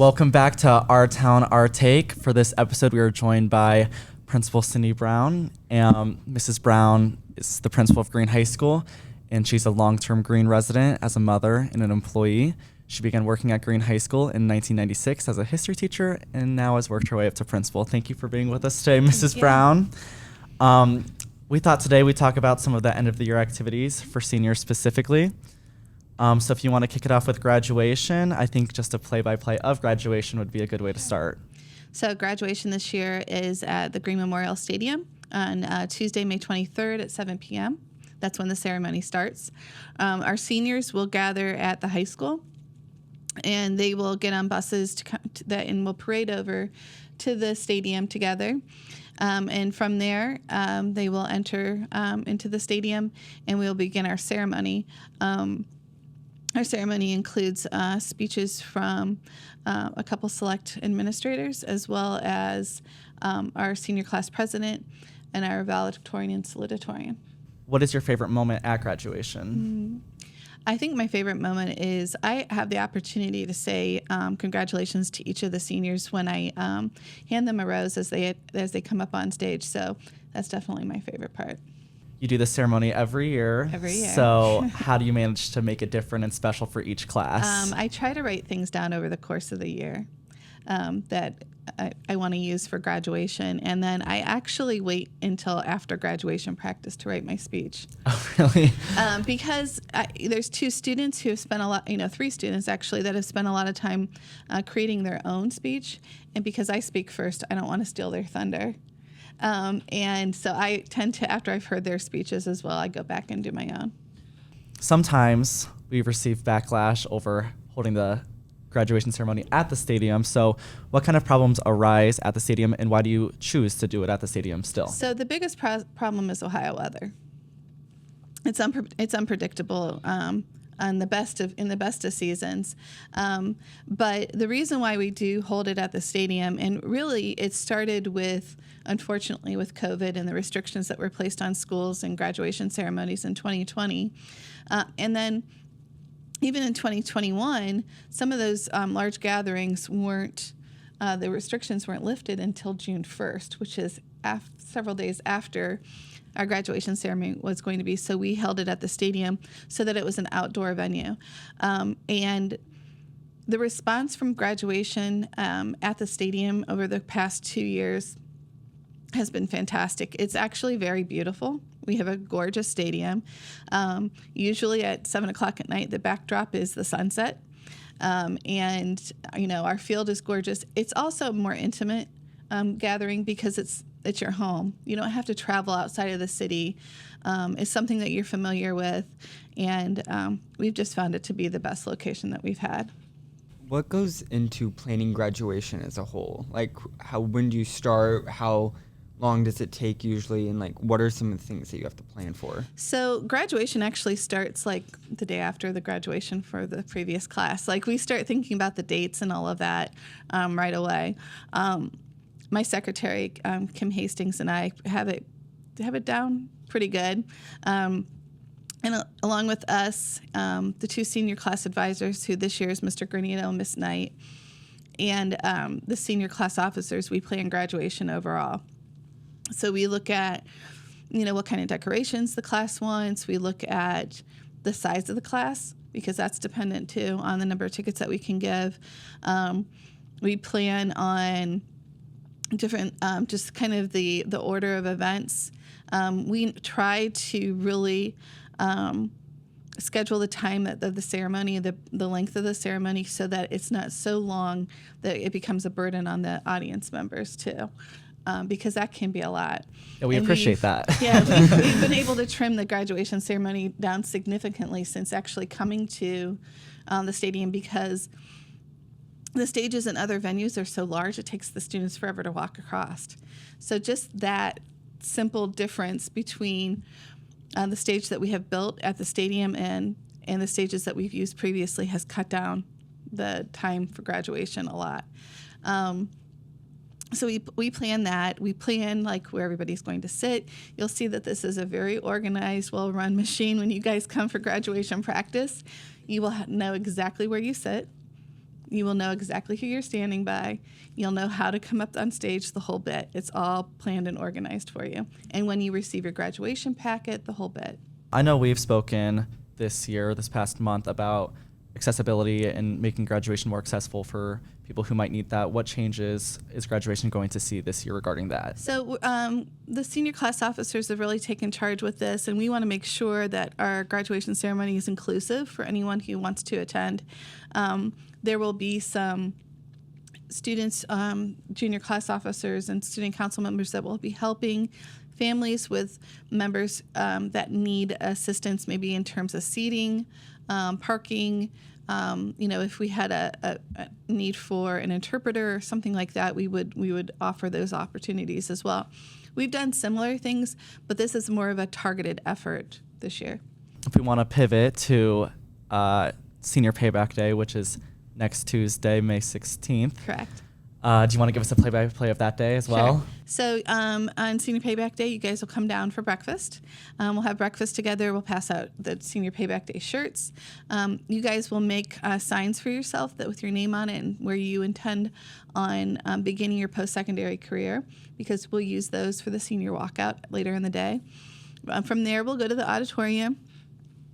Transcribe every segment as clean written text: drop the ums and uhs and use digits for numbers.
Welcome back to Our Town, Our Take. For this episode, we are joined by Principal Cindy Brown. Mrs. Brown is the principal of Green High School, and she's a long-term Green resident as a mother and an employee. She began working at Green High School in 1996 as a history teacher and now has worked her way up to principal. Thank you for being with us today, Mrs. Brown. We thought today we'd talk about some of the end-of-the-year activities for seniors specifically. So if you want to kick it off with graduation, I think just a play-by-play of graduation would be a good way to start. So graduation this year is at the Green Memorial Stadium on Tuesday, May 23rd at 7 p.m. That's when the ceremony starts. Our seniors will gather at the high school, and they will get on buses and will parade over to the stadium together. And from there, they will enter into the stadium, and we'll begin our ceremony. Our ceremony includes speeches from a couple select administrators, as well as our senior class president and our valedictorian and salutatorian. What is your favorite moment at graduation? I think my favorite moment is I have the opportunity to say congratulations to each of the seniors when I hand them a rose as they come up on stage. So that's definitely my favorite part. You do this ceremony every year. Every year. So how do you manage to make it different and special for each class? I try to write things down over the course of the year that I want to use for graduation. And then I actually wait until after graduation practice to write my speech. Oh, really? Because there's two students who have spent three students actually that have spent a lot of time creating their own speech. And because I speak first, I don't want to steal their thunder. And so I tend to, after I've heard their speeches as well, I go back and do my own. Sometimes we receive backlash over holding the graduation ceremony at the stadium. So what kind of problems arise at the stadium, and why do you choose to do it at the stadium still? So the biggest problem is Ohio weather. It's unpredictable. In the best of seasons. But the reason why we do hold it at the stadium, and really it started unfortunately with COVID and the restrictions that were placed on schools and graduation ceremonies in 2020. And then even in 2021, some of those large gatherings the restrictions weren't lifted until June 1st, which is several days after our graduation ceremony was going to be. So we held it at the stadium so that it was an outdoor venue. And the response from graduation at the stadium over the past 2 years has been fantastic. It's actually very beautiful. We have a gorgeous stadium. Usually at 7 o'clock at night, the backdrop is the sunset. And, our field is gorgeous. It's also a more intimate gathering because it's your home. You don't have to travel outside of the city. It's something that you're familiar with, and we've just found it to be the best location that we've had. What goes into planning graduation as a whole? Like, when do you start? How long does it take usually? And what are some of the things that you have to plan for? So graduation actually starts the day after the graduation for the previous class. We start thinking about the dates and all of that right away. My secretary, Kim Hastings, and I have it down pretty good. And along with us, the two senior class advisors, who this year is Mr. Granito and Miss Knight, and the senior class officers, we plan graduation overall. So we look at, what kind of decorations the class wants. We look at the size of the class, because that's dependent, too, on the number of tickets that we can give. We plan on different, just kind of the order of events. We try to really schedule the time of the ceremony, the length of the ceremony, so that it's not so long that it becomes a burden on the audience members too, because that can be a lot. Yeah, we appreciate that. Yeah, we've been able to trim the graduation ceremony down significantly since actually coming to the stadium, because the stages in other venues are so large, it takes the students forever to walk across. So just that simple difference between the stage that we have built at the stadium and the stages that we've used previously has cut down the time for graduation a lot. So we plan that. We plan where everybody's going to sit. You'll see that this is a very organized, well-run machine. When you guys come for graduation practice, you will know exactly where you sit. You will know exactly who you're standing by. You'll know how to come up on stage, the whole bit. It's all planned and organized for you. And when you receive your graduation packet, the whole bit. I know we've spoken this past month, about accessibility and making graduation more accessible for people who might need that. What changes is graduation going to see this year regarding that? So the senior class officers have really taken charge with this, and we want to make sure that our graduation ceremony is inclusive for anyone who wants to attend. There will be some students, junior class officers, and student council members that will be helping families with members that need assistance, maybe in terms of seating, parking. If we had a need for an interpreter or something like that, we would offer those opportunities as well. We've done similar things, but this is more of a targeted effort this year. If we want to pivot to Senior Payback Day, which is next Tuesday, May 16th. Correct. Do you want to give us a play-by-play of that day as well? Sure. So on Senior Payback Day, you guys will come down for breakfast. We'll have breakfast together. We'll pass out the Senior Payback Day shirts. You guys will make signs for yourself that with your name on it and where you intend on beginning your post-secondary career, because we'll use those for the senior walkout later in the day. From there, we'll go to the auditorium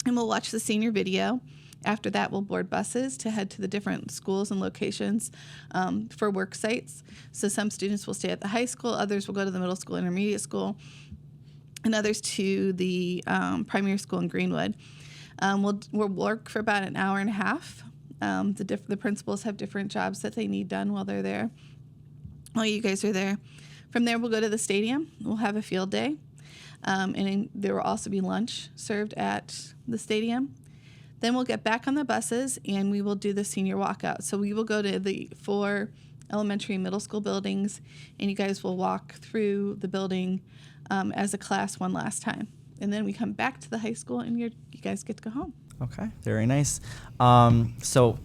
and we'll watch the senior video. After that, we'll board buses to head to the different schools and locations for work sites. So some students will stay at the high school, others will go to the middle school, intermediate school, and others to the primary school in Greenwood. We'll work for about an hour and a half. The principals have different jobs that they need done while they're there, while you guys are there. From there, we'll go to the stadium. We'll have a field day. And there will also be lunch served at the stadium. Then we'll get back on the buses and we will do the senior walkout. So we will go to the 4 elementary and middle school buildings, and you guys will walk through the building as a class one last time. And then we come back to the high school and you guys get to go home. Okay, very nice. So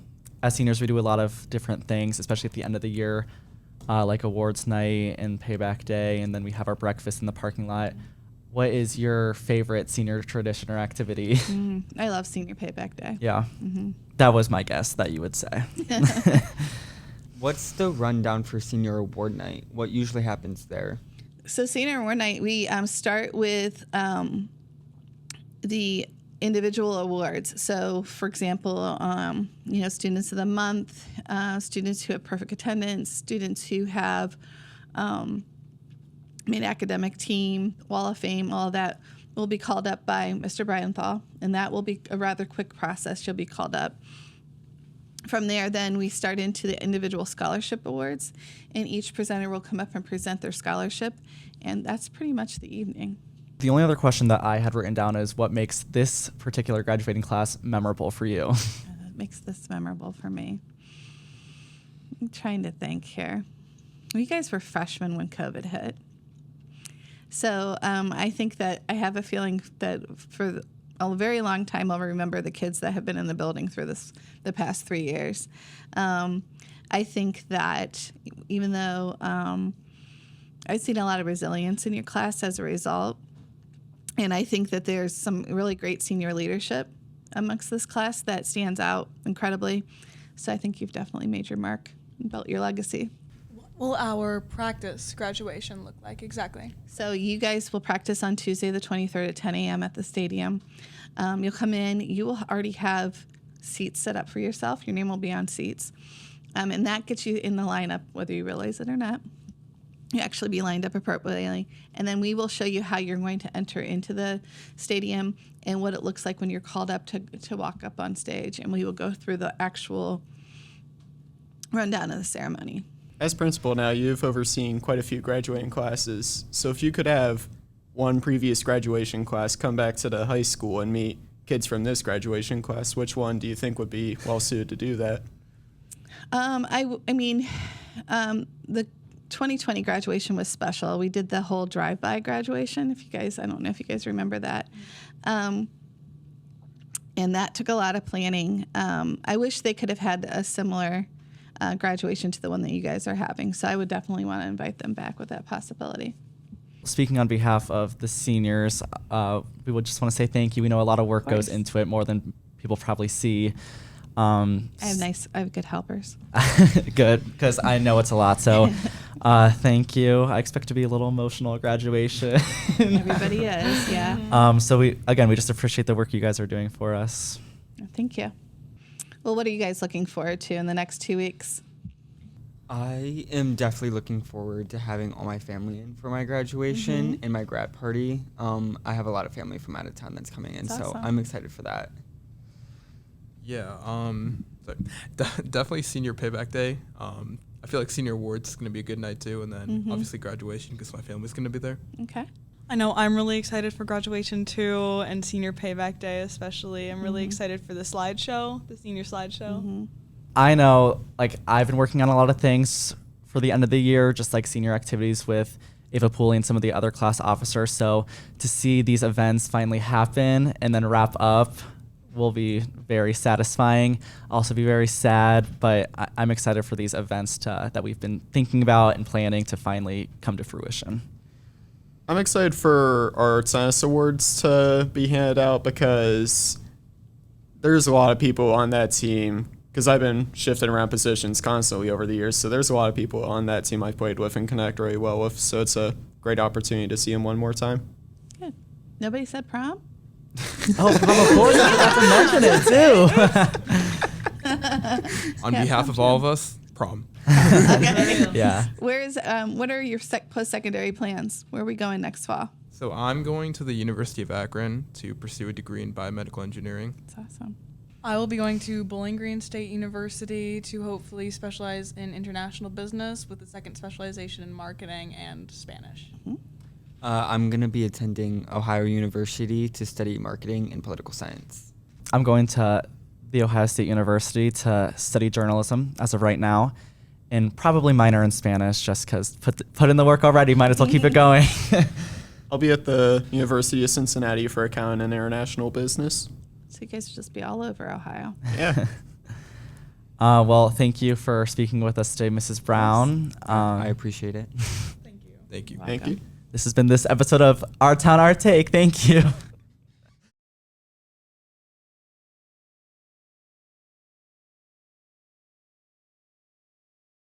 as seniors, we do a lot of different things, especially at the end of the year, like awards night and payback day, and then we have our breakfast in the parking lot. What is your favorite senior tradition or activity? I love Senior Payback Day. Yeah, that was my guess that you would say. What's the rundown for senior award night? What usually happens there? So senior award night, we start with the individual awards. So, for example, students of the month, students who have perfect attendance, students who have made academic team, Wall of Fame, all of that will be called up by Mr. Brianthal, and that will be a rather quick process. You'll be called up. From there, then we start into the individual scholarship awards, and each presenter will come up and present their scholarship, and that's pretty much the evening. The only other question that I had written down is what makes this particular graduating class memorable for you? What makes this memorable for me? I'm trying to think here. You guys were freshmen when COVID hit. So I think that I have a feeling that for a very long time I'll remember the kids that have been in the building through the past 3 years. I think that even though I've seen a lot of resilience in your class as a result, and I think that there's some really great senior leadership amongst this class that stands out incredibly. So I think you've definitely made your mark and built your legacy. What will our practice graduation look like exactly? So you guys will practice on Tuesday the 23rd at 10 a.m. at the stadium. You'll come in. You will already have seats set up for yourself. Your name will be on seats. And that gets you in the lineup, whether you realize it or not. You actually be lined up appropriately. And then we will show you how you're going to enter into the stadium and what it looks like when you're called up to walk up on stage. And we will go through the actual rundown of the ceremony. As principal now, you've overseen quite a few graduating classes. So if you could have one previous graduation class come back to the high school and meet kids from this graduation class, which one do you think would be well suited to do that? The 2020 graduation was special. We did the whole drive-by graduation. I don't know if you guys remember that. And that took a lot of planning. I wish they could have had a similar graduation to the one that you guys are having. So I would definitely want to invite them back with that possibility. Speaking on behalf of the seniors, we would just want to say thank you. We know a lot of work goes into it, more than people probably see. I have good helpers. Good, because I know it's a lot. So thank you. I expect to be a little emotional at graduation. Everybody is, yeah. So we just appreciate the work you guys are doing for us. Thank you. Well, what are you guys looking forward to in the next 2 weeks? I am definitely looking forward to having all my family in for my graduation and my grad party. I have a lot of family from out of town that's coming in, That's so awesome. I'm excited for that. Yeah, definitely senior payback day. I feel like senior awards is going to be a good night too, and then obviously graduation because my family's going to be there. Okay. I know I'm really excited for graduation too, and senior payback day especially. I'm really excited for the slideshow, the senior slideshow. I know, like, I've been working on a lot of things for the end of the year, just like senior activities with Ava Pooley and some of the other class officers. So to see these events finally happen and then wrap up will be very satisfying. Also be very sad, but I'm excited for these events that we've been thinking about and planning to finally come to fruition. I'm excited for our Science Awards to be handed out because there's a lot of people on that team, because I've been shifting around positions constantly over the years, so there's a lot of people on that team I've played with and connect really well with, so it's a great opportunity to see them one more time. Good. Nobody said prom? Oh, of course, I forgot to mention it too. On behalf of all of us, prom. Yeah. What are your post-secondary plans? Where are we going next fall? So I'm going to the University of Akron to pursue a degree in biomedical engineering. That's awesome. I will be going to Bowling Green State University to hopefully specialize in international business with a second specialization in marketing and Spanish. I'm going to be attending Ohio University to study marketing and political science. I'm going to the Ohio State University to study journalism as of right now, and probably minor in Spanish just because put in the work already, might as well keep it going. I'll be at the University of Cincinnati for accounting and international business. So you guys will just be all over Ohio. Yeah. Well, thank you for speaking with us today, Mrs. Brown. I appreciate it. Thank you. Thank you. Thank you. This has been this episode of Our Town, Our Take. Thank you.